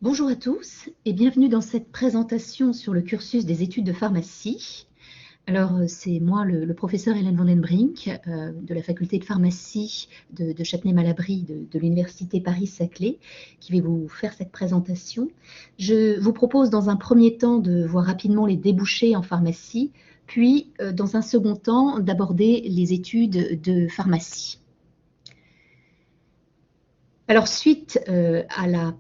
Bonjour à tous et bienvenue dans cette présentation sur le cursus des études de pharmacie. Alors, c'est moi, le professeur Hélène Van den Brink, de la faculté de pharmacie de Châtenay-Malabry de l'Université Paris-Saclay, qui vais vous faire cette présentation. Je vous propose dans un premier temps de voir rapidement les débouchés en pharmacie, puis dans un second temps d'aborder les études de pharmacie. Alors, suite à la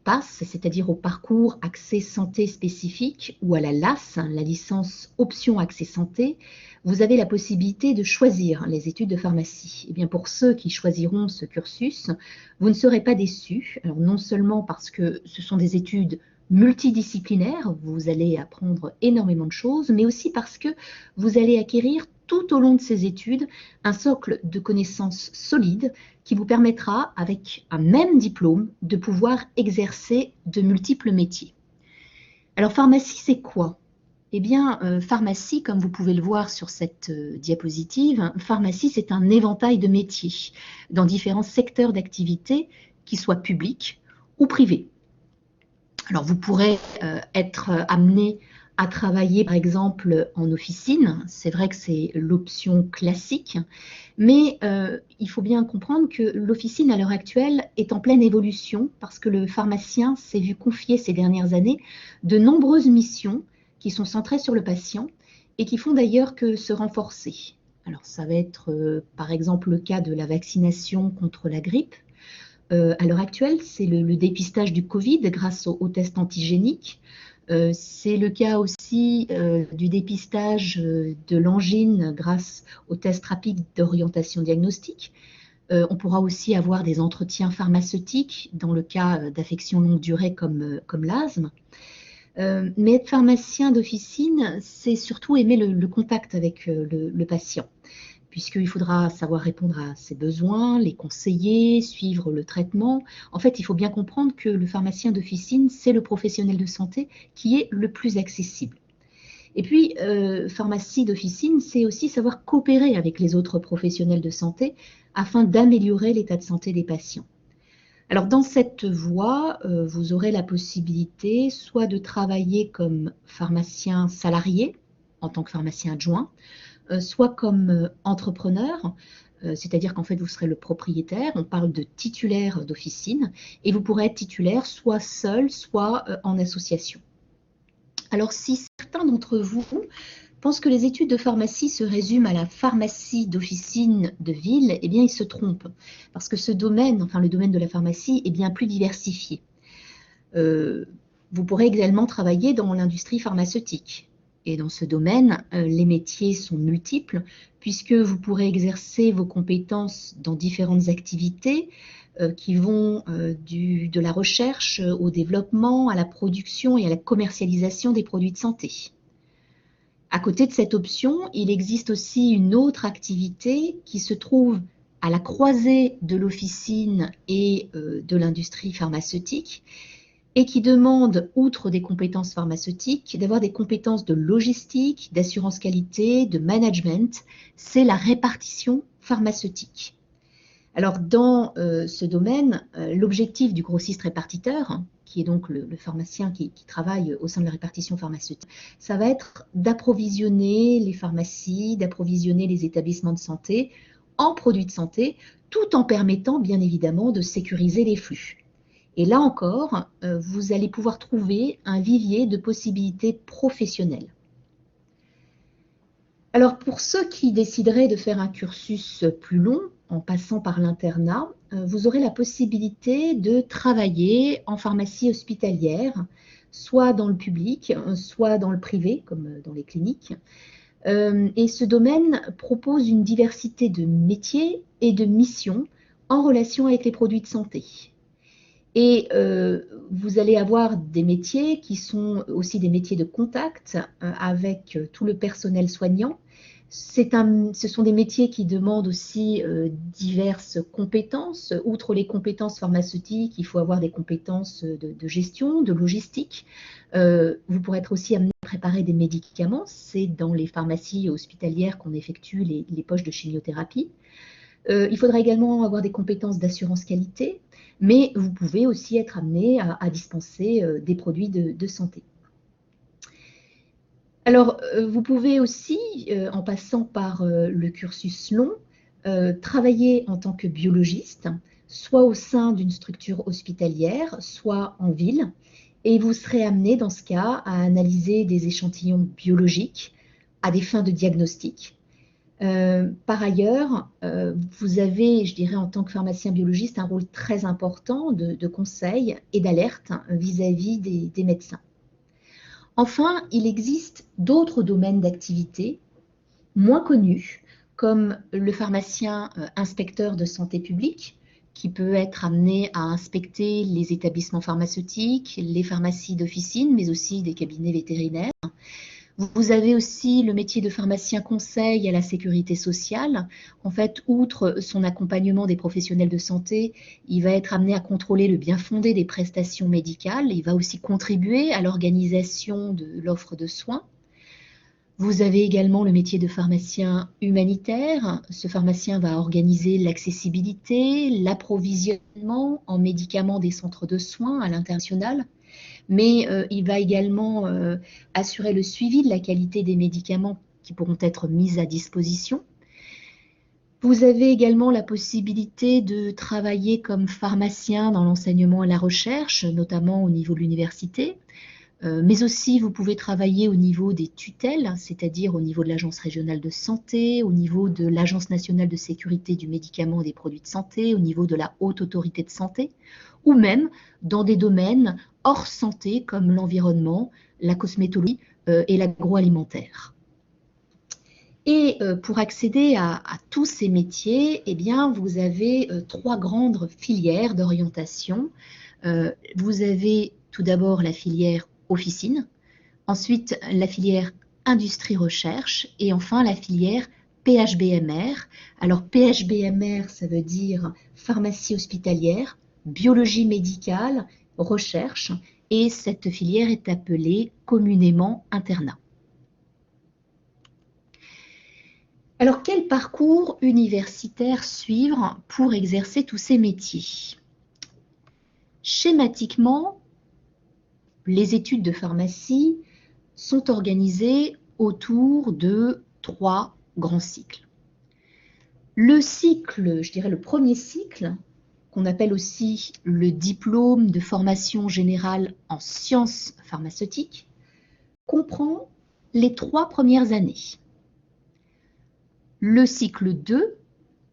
PASS, c'est-à-dire au parcours accès santé spécifique, ou à la LAS, la licence option accès santé, vous avez la possibilité de choisir les études de pharmacie. Et bien pour ceux qui choisiront ce cursus, vous ne serez pas déçus. Alors non seulement parce que ce sont des études multidisciplinaires, vous allez apprendre énormément de choses, mais aussi parce que vous allez acquérir tout au long de ces études un socle de connaissances solides qui vous permettra, avec un même diplôme, de pouvoir exercer de multiples métiers. Alors, pharmacie, c'est quoi? Eh bien, pharmacie, comme vous pouvez le voir sur cette diapositive, pharmacie, c'est un éventail de métiers dans différents secteurs d'activité, qu'ils soient publics ou privés. Alors, vous pourrez être amené à travailler, par exemple, en officine. C'est vrai que c'est l'option classique, mais il faut bien comprendre que l'officine, à l'heure actuelle, est en pleine évolution parce que le pharmacien s'est vu confier ces dernières années de nombreuses missions qui sont centrées sur le patient et qui font d'ailleurs que se renforcer. Alors, ça va être, par exemple, le cas de la vaccination contre la grippe. À l'heure actuelle, c'est le dépistage du Covid grâce aux tests antigéniques. C'est le cas aussi du dépistage de l'angine grâce aux tests rapides d'orientation diagnostique. On pourra aussi avoir des entretiens pharmaceutiques dans le cas d'affections longue durée comme l'asthme. Mais être pharmacien d'officine, c'est surtout aimer le contact avec le patient, puisqu'il faudra savoir répondre à ses besoins, les conseiller, suivre le traitement. En fait, il faut bien comprendre que le pharmacien d'officine, c'est le professionnel de santé qui est le plus accessible. Et puis, pharmacie d'officine, c'est aussi savoir coopérer avec les autres professionnels de santé afin d'améliorer l'état de santé des patients. Alors, dans cette voie, vous aurez la possibilité soit de travailler comme pharmacien salarié, en tant que pharmacien adjoint, soit comme entrepreneur, c'est-à-dire qu'en fait, vous serez le propriétaire. On parle de titulaire d'officine et vous pourrez être titulaire soit seul, soit en association. Alors, si certains d'entre vous pensent que les études de pharmacie se résument à la pharmacie d'officine de ville, eh bien, ils se trompent. Parce que ce domaine, enfin le domaine de la pharmacie, est bien plus diversifié. Vous pourrez également travailler dans l'industrie pharmaceutique. Et dans ce domaine, les métiers sont multiples, puisque vous pourrez exercer vos compétences dans différentes activités qui vont de la recherche au développement, à la production et à la commercialisation des produits de santé. À côté de cette option, il existe aussi une autre activité qui se trouve à la croisée de l'officine et de l'industrie pharmaceutique et qui demande, outre des compétences pharmaceutiques, d'avoir des compétences de logistique, d'assurance qualité, de management. C'est la répartition pharmaceutique. Alors, dans ce domaine, l'objectif du grossiste répartiteur, qui est donc le pharmacien qui travaille au sein de la répartition pharmaceutique, ça va être d'approvisionner les pharmacies, d'approvisionner les établissements de santé en produits de santé, tout en permettant bien évidemment de sécuriser les flux. Et là encore, vous allez pouvoir trouver un vivier de possibilités professionnelles. Alors pour ceux qui décideraient de faire un cursus plus long, en passant par l'internat, vous aurez la possibilité de travailler en pharmacie hospitalière, soit dans le public, soit dans le privé, comme dans les cliniques. Et ce domaine propose une diversité de métiers et de missions en relation avec les produits de santé. Et vous allez avoir des métiers qui sont aussi des métiers de contact avec tout le personnel soignant. Ce sont des métiers qui demandent aussi diverses compétences. Outre les compétences pharmaceutiques, il faut avoir des compétences de gestion, de logistique. Vous pourrez être aussi amené à préparer des médicaments. C'est dans les pharmacies hospitalières qu'on effectue les poches de chimiothérapie. Il faudra également avoir des compétences d'assurance qualité, mais vous pouvez aussi être amené à dispenser des produits de santé. Alors, vous pouvez aussi, en passant par le cursus long, travailler en tant que biologiste, soit au sein d'une structure hospitalière, soit en ville, et vous serez amené dans ce cas à analyser des échantillons biologiques à des fins de diagnostic. Par ailleurs, vous avez, je dirais, en tant que pharmacien biologiste, un rôle très important de conseil et d'alerte vis-à-vis des médecins. Enfin, il existe d'autres domaines d'activité moins connus, comme le pharmacien inspecteur de santé publique, qui peut être amené à inspecter les établissements pharmaceutiques, les pharmacies d'officine, mais aussi des cabinets vétérinaires. Vous avez aussi le métier de pharmacien conseil à la sécurité sociale. En fait, outre son accompagnement des professionnels de santé, il va être amené à contrôler le bien-fondé des prestations médicales. Il va aussi contribuer à l'organisation de l'offre de soins. Vous avez également le métier de pharmacien humanitaire. Ce pharmacien va organiser l'accessibilité, l'approvisionnement en médicaments des centres de soins à l'international, mais il va également assurer le suivi de la qualité des médicaments qui pourront être mis à disposition. Vous avez également la possibilité de travailler comme pharmacien dans l'enseignement et la recherche, notamment au niveau de l'université, mais aussi vous pouvez travailler au niveau des tutelles, c'est-à-dire au niveau de l'Agence régionale de santé, au niveau de l'Agence nationale de sécurité du médicament et des produits de santé, au niveau de la Haute Autorité de santé, ou même dans des domaines hors santé comme l'environnement, la cosmétologie et l'agroalimentaire. Et pour accéder à tous ces métiers, eh bien, vous avez trois grandes filières d'orientation. Vous avez tout d'abord la filière officine, ensuite la filière industrie-recherche et enfin la filière PHBMR. Alors PHBMR, ça veut dire pharmacie hospitalière, biologie médicale, recherche, et cette filière est appelée communément internat. Alors quel parcours universitaire suivre pour exercer tous ces métiers? Schématiquement, les études de pharmacie sont organisées autour de trois grands cycles. Le cycle, je dirais le premier cycle, qu'on appelle aussi le diplôme de formation générale en sciences pharmaceutiques, comprend les 3 premières années. Le cycle 2,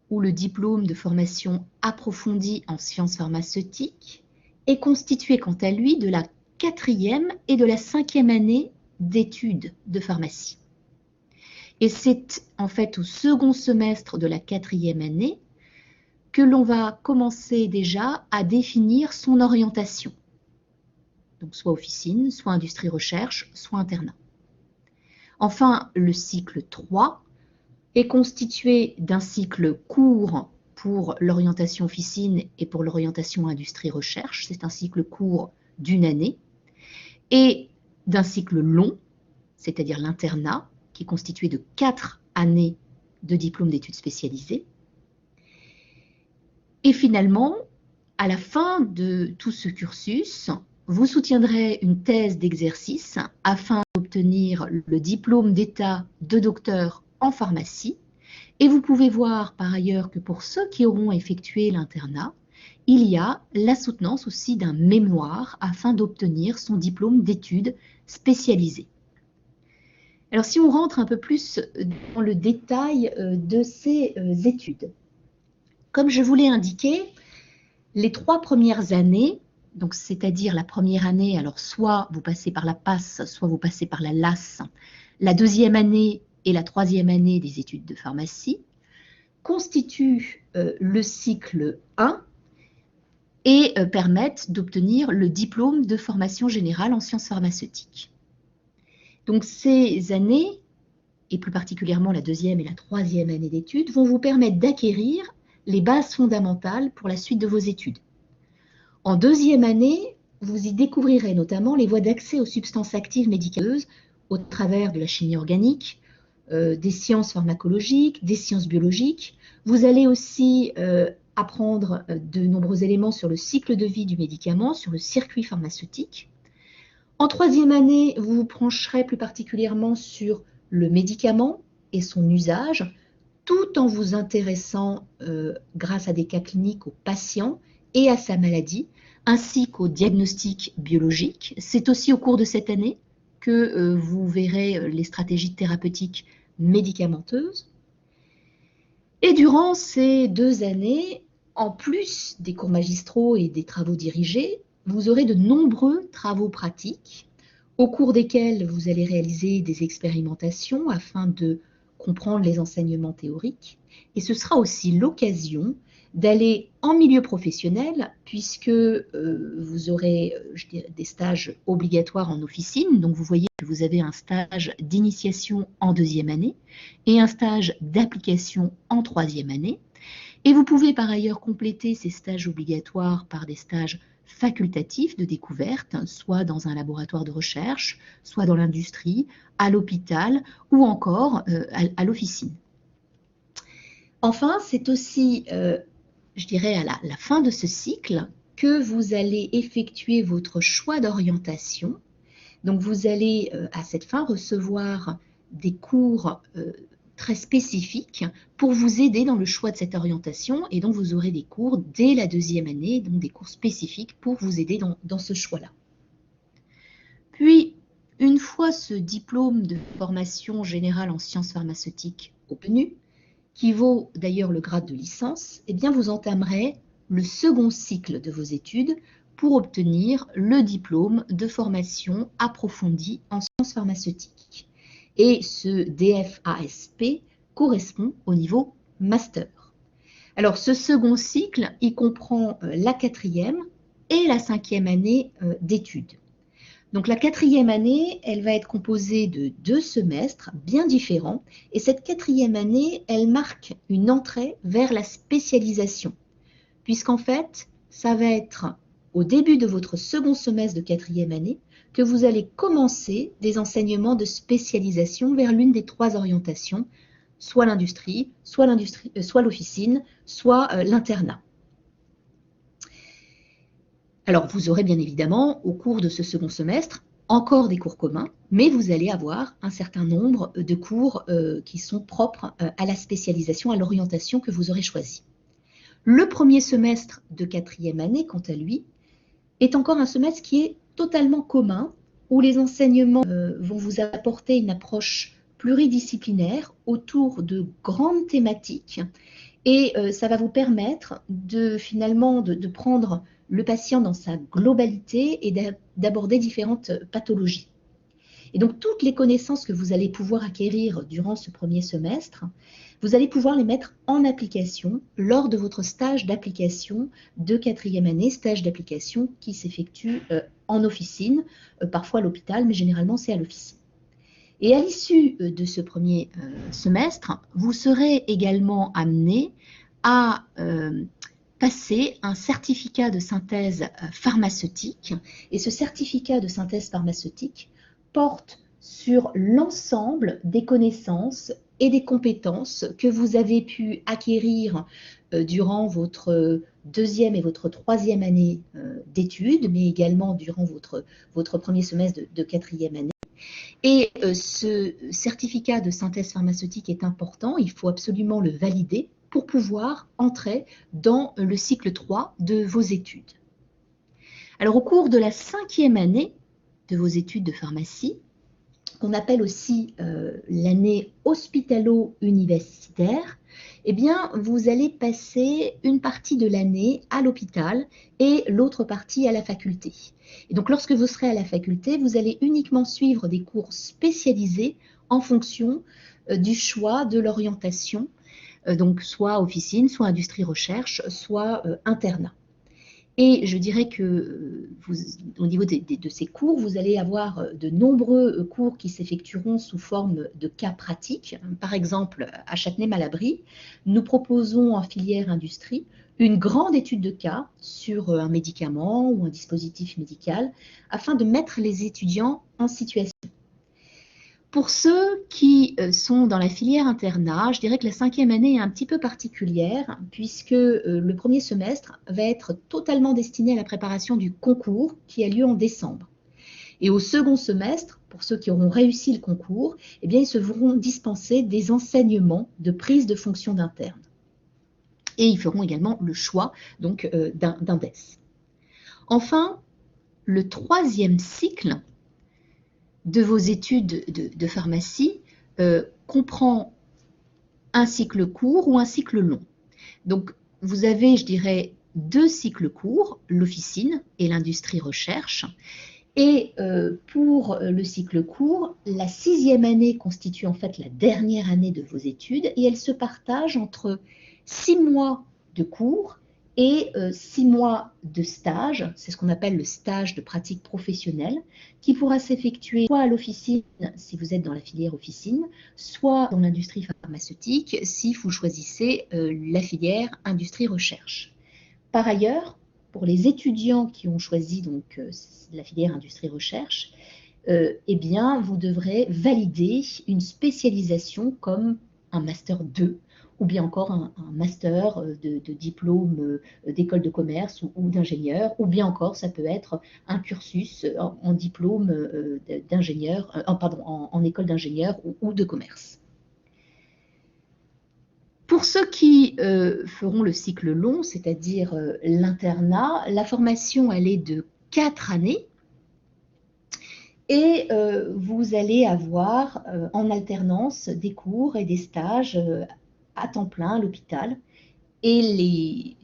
ou le diplôme de formation approfondie en sciences pharmaceutiques, est constitué quant à lui de la 4e et de la 5e année d'études de pharmacie. Et c'est en fait au second semestre de la 4e année que l'on va commencer déjà à définir son orientation. Donc soit officine, soit industrie-recherche, soit internat. Enfin, le cycle 3 est constitué d'un cycle court pour l'orientation officine et pour l'orientation industrie-recherche. C'est un cycle court d'1 année. Et d'un cycle long, c'est-à-dire l'internat, qui est constitué de 4 années de diplôme d'études spécialisées. Et finalement, à la fin de tout ce cursus, vous soutiendrez une thèse d'exercice afin d'obtenir le diplôme d'état de docteur en pharmacie. Et vous pouvez voir par ailleurs que pour ceux qui auront effectué l'internat, il y a la soutenance aussi d'un mémoire afin d'obtenir son diplôme d'études spécialisées. Alors si on rentre un peu plus dans le détail de ces études, comme je vous l'ai indiqué, les 3 premières années, donc c'est-à-dire la première année, alors soit vous passez par la PASS, soit vous passez par la LAS, la 2e année et la 3e année des études de pharmacie, constituent le cycle 1 et permettent d'obtenir le diplôme de formation générale en sciences pharmaceutiques. Donc ces années, et plus particulièrement la 2e et la 3e année d'études, vont vous permettre d'acquérir les bases fondamentales pour la suite de vos études. En 2e année, vous y découvrirez notamment les voies d'accès aux substances actives médicameneuses au travers de la chimie organique, des sciences pharmacologiques, des sciences biologiques. Vous allez aussi apprendre de nombreux éléments sur le cycle de vie du médicament, sur le circuit pharmaceutique. En troisième année, vous vous pencherez plus particulièrement sur le médicament et son usage, tout en vous intéressant, grâce à des cas cliniques, au patient et à sa maladie, ainsi qu'au diagnostic biologique. C'est aussi au cours de cette année que vous verrez les stratégies thérapeutiques médicamenteuses. Et durant ces 2 années, en plus des cours magistraux et des travaux dirigés, vous aurez de nombreux travaux pratiques au cours desquels vous allez réaliser des expérimentations afin de comprendre les enseignements théoriques. Et ce sera aussi l'occasion d'aller en milieu professionnel puisque vous aurez des stages obligatoires en officine. Donc vous voyez que vous avez un stage d'initiation en 2e année et un stage d'application en 3e année. Et vous pouvez par ailleurs compléter ces stages obligatoires par des stages facultatifs de découverte, soit dans un laboratoire de recherche, soit dans l'industrie, à l'hôpital ou encore à l'officine. Enfin, c'est aussi, je dirais, à la fin de ce cycle que vous allez effectuer votre choix d'orientation. Donc, vous allez à cette fin recevoir des cours très spécifiques pour vous aider dans le choix de cette orientation, et donc vous aurez des cours dès la 2e année, donc des cours spécifiques pour vous aider dans ce choix-là. Puis, une fois ce diplôme de formation générale en sciences pharmaceutiques obtenu, qui vaut d'ailleurs le grade de licence, eh bien vous entamerez le second cycle de vos études pour obtenir le diplôme de formation approfondie en sciences pharmaceutiques. Et ce DFASP correspond au niveau master. Alors ce second cycle, il comprend la 4e et la 5e année d'études. Donc la 4e année, elle va être composée de 2 semestres bien différents, et cette 4e année, elle marque une entrée vers la spécialisation, puisqu'en fait, ça va être au début de votre second semestre de 4e année que vous allez commencer des enseignements de spécialisation vers l'une des 3 orientations, soit l'industrie, soit l'officine, soit l'internat. Alors, vous aurez bien évidemment, au cours de ce second semestre, encore des cours communs, mais vous allez avoir un certain nombre de cours qui sont propres à la spécialisation, à l'orientation que vous aurez choisie. Le premier semestre de 4e année, quant à lui, est encore un semestre qui est totalement commun, où les enseignements vont vous apporter une approche pluridisciplinaire autour de grandes thématiques, et ça va vous permettre finalement de prendre le patient dans sa globalité et d'aborder différentes pathologies. Et donc, toutes les connaissances que vous allez pouvoir acquérir durant ce premier semestre, vous allez pouvoir les mettre en application lors de votre stage d'application de 4e année, stage d'application qui s'effectue en officine, parfois à l'hôpital, mais généralement c'est à l'officine. Et à l'issue de ce premier semestre, vous serez également amené à passer un certificat de synthèse pharmaceutique. Et ce certificat de synthèse pharmaceutique porte sur l'ensemble des connaissances et des compétences que vous avez pu acquérir durant votre 2e et votre 3e année d'études, mais également durant votre premier semestre de 4e année. Et ce certificat de synthèse pharmaceutique est important, il faut absolument le valider pour pouvoir entrer dans le cycle 3 de vos études. Alors au cours de la 5e année de vos études de pharmacie, qu'on appelle aussi l'année hospitalo-universitaire, eh bien, vous allez passer une partie de l'année à l'hôpital et l'autre partie à la faculté. Et donc, lorsque vous serez à la faculté, vous allez uniquement suivre des cours spécialisés en fonction du choix de l'orientation, donc soit officine, soit industrie-recherche, soit internat. Et je dirais que au niveau de ces cours, vous allez avoir de nombreux cours qui s'effectueront sous forme de cas pratiques. Par exemple, à Châtenay-Malabry, nous proposons en filière industrie une grande étude de cas sur un médicament ou un dispositif médical afin de mettre les étudiants en situation. Pour ceux qui sont dans la filière internat, je dirais que la 5e année est un petit peu particulière puisque le premier semestre va être totalement destiné à la préparation du concours qui a lieu en décembre. Et au second semestre, pour ceux qui auront réussi le concours, eh bien, ils se verront dispenser des enseignements de prise de fonction d'interne. Et ils feront également le choix donc d'un DES. Enfin, le 3e cycle de vos études de pharmacie comprend un cycle court ou un cycle long. Donc, vous avez, je dirais, 2 cycles courts, l'officine et l'industrie recherche. Et pour le cycle court, la 6e année constitue en fait la dernière année de vos études et elle se partage entre 6 mois de cours et 6 mois de stage. C'est ce qu'on appelle le stage de pratique professionnelle qui pourra s'effectuer soit à l'officine si vous êtes dans la filière officine, soit dans l'industrie pharmaceutique si vous choisissez la filière industrie recherche. Par ailleurs, pour les étudiants qui ont choisi donc la filière industrie recherche, eh bien, vous devrez valider une spécialisation comme un master 2 ou bien encore un master de diplôme d'école de commerce ou d'ingénieur, ou bien encore ça peut être un cursus en diplôme d'ingénieur, en école d'ingénieur ou de commerce. Pour ceux qui feront le cycle long, c'est-à-dire l'internat, la formation elle est de 4 années et vous allez avoir en alternance des cours et des stages à temps plein à l'hôpital et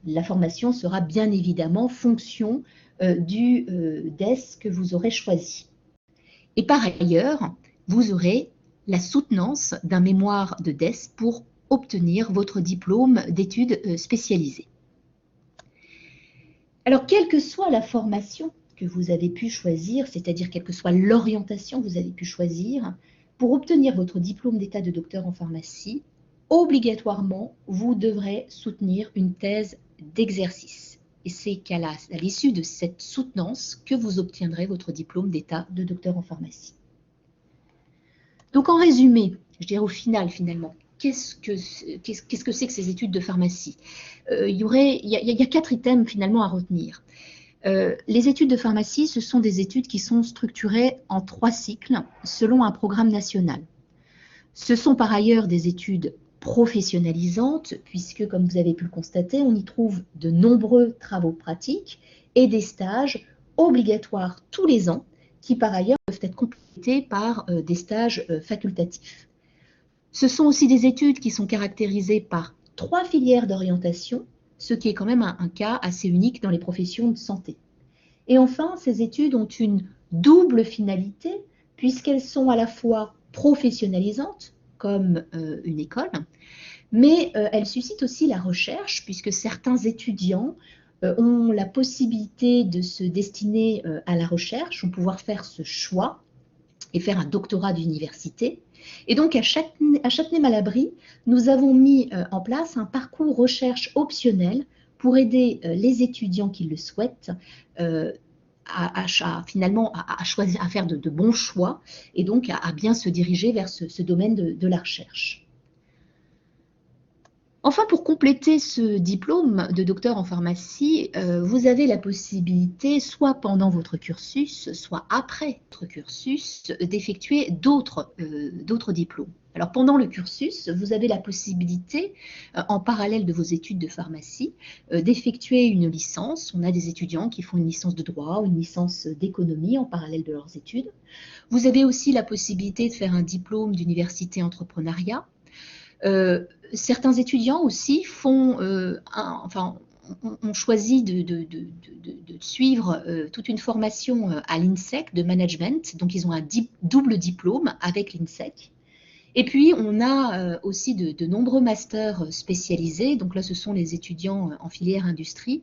la formation sera bien évidemment fonction du DES que vous aurez choisi. Et par ailleurs, vous aurez la soutenance d'un mémoire de DES pour obtenir votre diplôme d'études spécialisées. Alors, quelle que soit la formation que vous avez pu choisir, c'est-à-dire quelle que soit l'orientation que vous avez pu choisir, pour obtenir votre diplôme d'état de docteur en pharmacie, obligatoirement, vous devrez soutenir une thèse d'exercice. Et c'est qu'à l'issue de cette soutenance que vous obtiendrez votre diplôme d'état de docteur en pharmacie. Donc en résumé, je dirais au final finalement, qu'est-ce que c'est que ces études de pharmacie? Il y a 4 items finalement à retenir. Les études de pharmacie, ce sont des études qui sont structurées en 3 cycles selon un programme national. Ce sont par ailleurs des études professionnalisantes, puisque comme vous avez pu le constater, on y trouve de nombreux travaux pratiques et des stages obligatoires tous les ans, qui par ailleurs peuvent être complétés par des stages facultatifs. Ce sont aussi des études qui sont caractérisées par 3 filières d'orientation, ce qui est quand même un cas assez unique dans les professions de santé. Et enfin, ces études ont une double finalité, puisqu'elles sont à la fois professionnalisantes, comme une école, mais elles suscitent aussi la recherche, puisque certains étudiants ont la possibilité de se destiner à la recherche, vont pouvoir faire ce choix et faire un doctorat d'université. Et donc à Châtenay-Malabry, nous avons mis en place un parcours recherche optionnel pour aider les étudiants qui le souhaitent finalement à choisir, à faire de bons choix et donc à bien se diriger vers ce domaine de la recherche. Enfin, pour compléter ce diplôme de docteur en pharmacie, vous avez la possibilité, soit pendant votre cursus, soit après votre cursus, d'effectuer d'autres diplômes. Alors, pendant le cursus, vous avez la possibilité, en parallèle de vos études de pharmacie, d'effectuer une licence. On a des étudiants qui font une licence de droit ou une licence d'économie en parallèle de leurs études. Vous avez aussi la possibilité de faire un diplôme d'université entrepreneuriat. Certains étudiants aussi ont choisi de suivre toute une formation à l'INSEC de management, donc ils ont un double diplôme avec l'INSEC. Et puis on a aussi de nombreux masters spécialisés, donc là ce sont les étudiants en filière industrie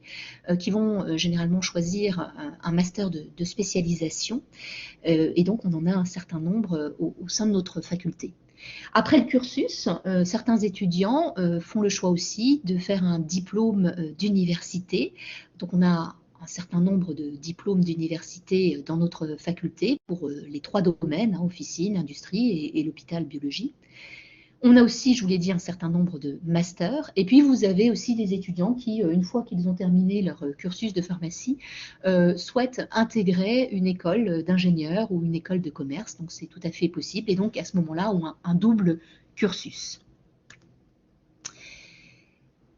qui vont généralement choisir un master de spécialisation, et donc on en a un certain nombre au sein de notre faculté. Après le cursus, certains étudiants font le choix aussi de faire un diplôme d'université. Donc on a un certain nombre de diplômes d'université dans notre faculté pour les 3 domaines, officine, industrie et l'hôpital biologie. On a aussi, je vous l'ai dit, un certain nombre de masters. Et puis, vous avez aussi des étudiants qui, une fois qu'ils ont terminé leur cursus de pharmacie, souhaitent intégrer une école d'ingénieur ou une école de commerce. Donc, c'est tout à fait possible. Et donc, à ce moment-là, ont un double cursus.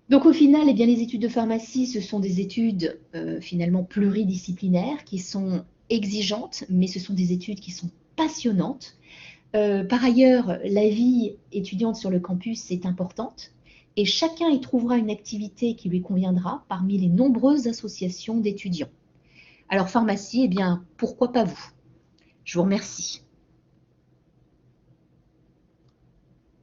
Donc, au final, eh bien, les études de pharmacie, ce sont des études finalement pluridisciplinaires qui sont exigeantes, mais ce sont des études qui sont passionnantes. Par ailleurs, la vie étudiante sur le campus est importante et chacun y trouvera une activité qui lui conviendra parmi les nombreuses associations d'étudiants. Alors pharmacie, eh bien, pourquoi pas vous? Je vous remercie.